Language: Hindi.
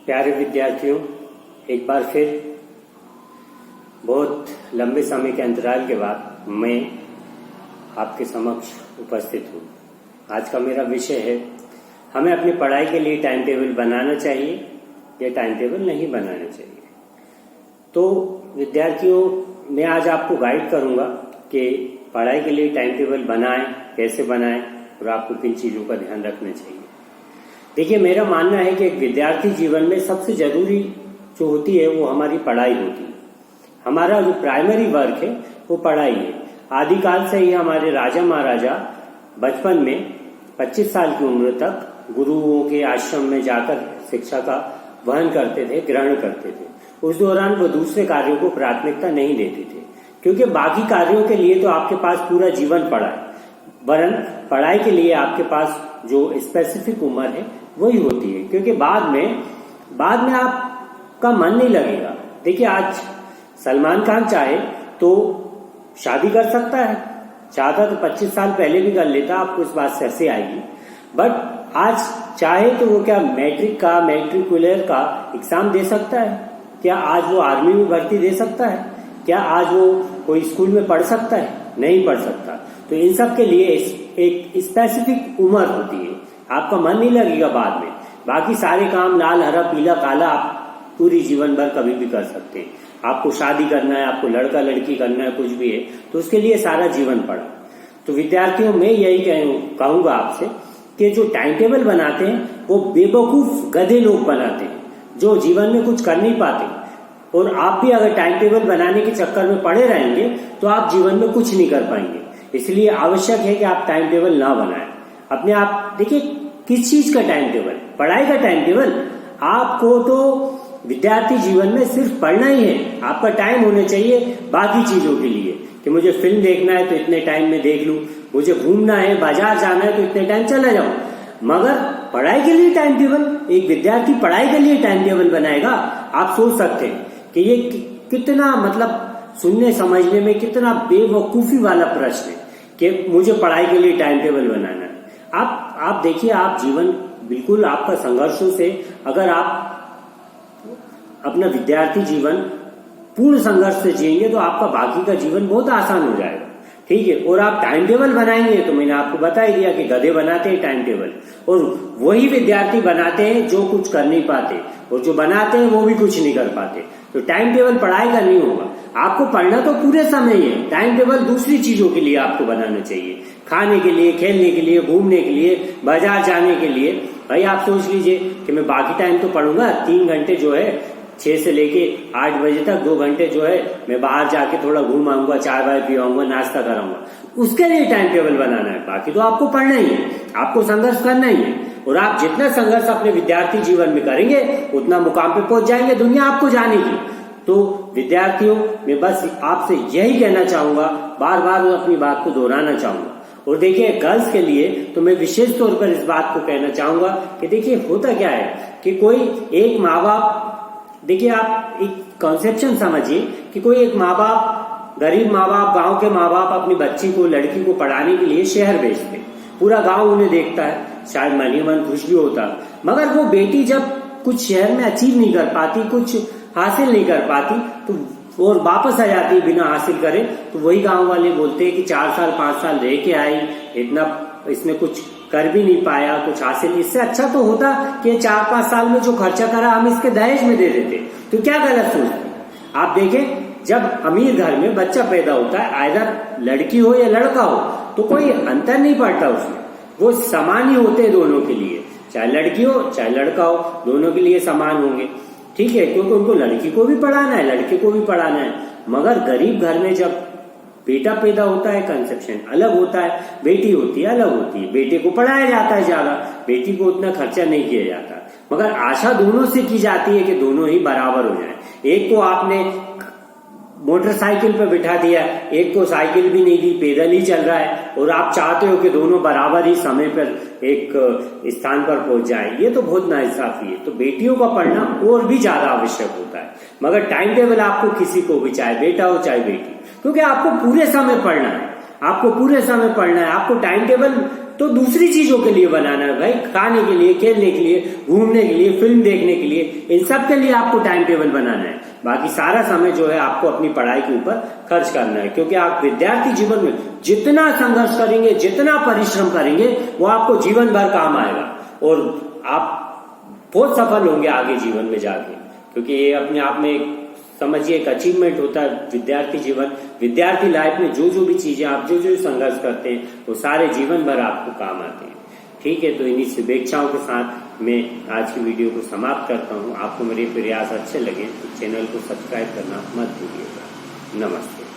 प्यारे विद्यार्थियों, एक बार फिर बहुत लंबे समय के अंतराल के बाद मैं आपके समक्ष उपस्थित हूँ। आज का मेरा विषय है, हमें अपनी पढ़ाई के लिए टाइम टेबल बनाना चाहिए या टाइम टेबल नहीं बनाना चाहिए। तो विद्यार्थियों, मैं आज आपको गाइड करूँगा कि पढ़ाई के लिए टाइम टेबल बनाएं, कैसे बनाएं और आपको किन चीज़ों का ध्यान रखना चाहिए। देखिए, मेरा मानना है कि एक विद्यार्थी जीवन में सबसे जरूरी जो होती है वो हमारी पढ़ाई होती है। हमारा जो प्राइमरी वर्क है वो पढ़ाई है। आदिकाल से ही हमारे राजा महाराजा बचपन में 25 साल की उम्र तक गुरुओं के आश्रम में जाकर शिक्षा का वहन करते थे, ग्रहण करते थे। उस दौरान वो दूसरे कार्यों को प्राथमिकता नहीं देते थे, क्योंकि बाकी कार्यों के लिए तो आपके पास पूरा जीवन पड़ा है, वरन पढ़ाई के लिए आपके पास जो स्पेसिफिक उम्र है वही होती है, क्योंकि बाद में आपका मन नहीं लगेगा। देखिए, आज सलमान खान चाहे तो शादी कर सकता है, चाहता तो 25 साल पहले भी कर लेता, आपको इस बात से हंसी आएगी। बट आज चाहे तो वो क्या मैट्रिकुलर का एग्जाम दे सकता है? क्या आज वो आर्मी में भर्ती दे सकता है? क्या आज वो कोई स्कूल में पढ़ सकता है? नहीं पढ़ सकता। तो इन सब के लिए एक स्पेसिफिक उम्र होती है। आपका मन नहीं लगेगा बाद में, बाकी सारे काम लाल हरा पीला काला आप पूरी जीवन भर कभी भी कर सकते हैं। आपको शादी करना है, आपको लड़का लड़की करना है, कुछ भी है तो उसके लिए सारा जीवन पड़ा। तो विद्यार्थियों, मैं यही कहूंगा आपसे कि जो टाइम टेबल बनाते हैं वो बेवकूफ गधे लोग बनाते हैं, जो जीवन में कुछ कर नहीं पाते। और आप भी अगर टाइम टेबल बनाने के चक्कर में पड़े रहेंगे तो आप जीवन में कुछ नहीं कर पाएंगे। इसलिए आवश्यक है कि आप टाइम टेबल ना बनाएं अपने आप। देखिए, किस चीज का टाइम टेबल? पढ़ाई का टाइम टेबल। आपको तो विद्यार्थी जीवन में सिर्फ पढ़ना ही है। आपका टाइम होना चाहिए बाकी चीजों के लिए, कि मुझे फिल्म देखना है तो इतने टाइम में देख लूं, मुझे घूमना है, बाजार जाना है तो इतने टाइम चला जाऊं। मगर पढ़ाई के लिए टाइम टेबल, एक विद्यार्थी पढ़ाई के लिए टाइम टेबल बनाएगा। आप सोच सकते हैं कि ये कितना मतलब सुनने समझने में कितना बेवकूफी वाला प्रश्न है कि मुझे पढ़ाई के लिए टाइम टेबल बनाना है। आप देखिए, आप जीवन बिल्कुल आपका संघर्षों से, अगर आप अपना विद्यार्थी जीवन पूर्ण संघर्ष से जिएंगे तो आपका बाकी का जीवन बहुत आसान हो जाएगा। ठीक है। और आप टाइम टेबल बनाएंगे तो मैंने आपको बता ही दिया कि गधे बनाते हैं टाइम टेबल, और वही विद्यार्थी बनाते हैं जो कुछ कर नहीं पाते, और जो बनाते हैं वो भी कुछ नहीं कर पाते। तो टाइम टेबल पढ़ाई का नहीं होगा। आपको पढ़ना तो पूरे समय ही है, टाइम टेबल दूसरी चीजों के लिए आपको बनाना चाहिए, खाने के लिए, खेलने के लिए, घूमने के लिए, बाजार जाने के लिए। भाई आप सोच लीजिए कि मैं बाकी टाइम तो पढ़ूंगा, 3 घंटे जो है 6 से लेके 8 बजे तक 2 घंटे जो है मैं बाहर जाके थोड़ा घूम आऊंगा, चाय वाय पियाऊंगा, नाश्ता कराऊंगा, उसके लिए टाइम टेबल बनाना है। बाकी तो आपको पढ़ना ही है, आपको संघर्ष करना ही है। और आप जितना संघर्ष अपने विद्यार्थी जीवन में करेंगे उतना मुकाम पे पहुंच जाएंगे, दुनिया आपको जानेगी। तो विद्यार्थियों, मैं बस आपसे यही कहना चाहूंगा, बार बार मैं अपनी बात को दोहराना चाहूंगा। और देखिए, गर्ल्स के लिए तो मैं विशेष तौर पर इस बात को कहना चाहूंगा कि देखिए, होता क्या है कि कोई एक माँ बाप, देखिए आप एक कॉन्सेप्शन समझिए कि कोई एक माँ बाप, गरीब माँ बाप, गांव के माँ बाप अपनी बच्ची को, लड़की को पढ़ाने के लिए शहर भेजते हैं। पूरा गांव उन्हें देखता है, शायद मन ही मन खुश भी होता। मगर वो बेटी जब कुछ शहर में अचीव नहीं कर पाती, कुछ हासिल नहीं कर पाती, तो और वापस आ जाती है बिना हासिल करे, तो वही गांव वाले बोलते हैं कि 4 साल 5 साल रह के आई, इतना इसने कुछ कर भी नहीं पाया, कुछ हासिल। इससे अच्छा तो होता कि 4-5 साल में जो खर्चा करा हम इसके दहेज में दे देते। तो क्या गलत सोचते? आप देखें, जब अमीर घर में बच्चा पैदा होता है, आइदर लड़की हो या लड़का हो, तो कोई अंतर नहीं पड़ता उसमें, वो समान ही होते हैं दोनों के लिए। चाहे लड़की हो चाहे लड़का हो, दोनों के लिए समान होंगे। ठीक है, क्योंकि उनको लड़की को भी पढ़ाना है, लड़के को भी पढ़ाना है। मगर गरीब घर में जब बेटा पैदा होता है, कंसेप्शन अलग होता है, बेटी होती है अलग होती है। बेटे को पढ़ाया जाता है ज्यादा, बेटी को उतना खर्चा नहीं किया जाता। मगर आशा दोनों से की जाती है कि दोनों ही बराबर हो जाए। एक को आपने मोटरसाइकिल पे बिठा दिया, एक को साइकिल भी नहीं दी, पैदल ही चल रहा है, और आप चाहते हो कि दोनों बराबर ही समय पर एक स्थान पर पहुंच जाए। ये तो बहुत नाइंसाफी है। तो बेटियों का पढ़ना और भी ज्यादा आवश्यक होता है। मगर टाइम टेबल आपको किसी को भी, चाहे बेटा हो चाहे बेटी, क्योंकि आपको पूरे समय पढ़ना है, आपको पूरे समय पढ़ना है। आपको टाइम टेबल तो दूसरी चीजों के लिए बनाना है भाई, खाने के लिए, खेलने के लिए, घूमने के लिए, फिल्म देखने के लिए, इन सब के लिए आपको टाइम टेबल बनाना है। बाकी सारा समय जो है आपको अपनी पढ़ाई के ऊपर खर्च करना है, क्योंकि आप विद्यार्थी जीवन में जितना संघर्ष करेंगे, जितना परिश्रम करेंगे, वो आपको जीवन भर काम आएगा और आप बहुत सफल होंगे आगे जीवन में जाके। क्योंकि ये अपने आप में एक समझिए एक अचीवमेंट होता है विद्यार्थी जीवन, विद्यार्थी लाइफ में जो भी चीजें आप जो संघर्ष करते हैं वो सारे जीवन भर आपको काम आते हैं। ठीक है, तो इन्हीं शुभेच्छाओं के साथ मैं आज की वीडियो को समाप्त करता हूँ। आपको मेरे प्रयास अच्छे लगे तो चैनल को सब्सक्राइब करना मत भूलिएगा। नमस्ते।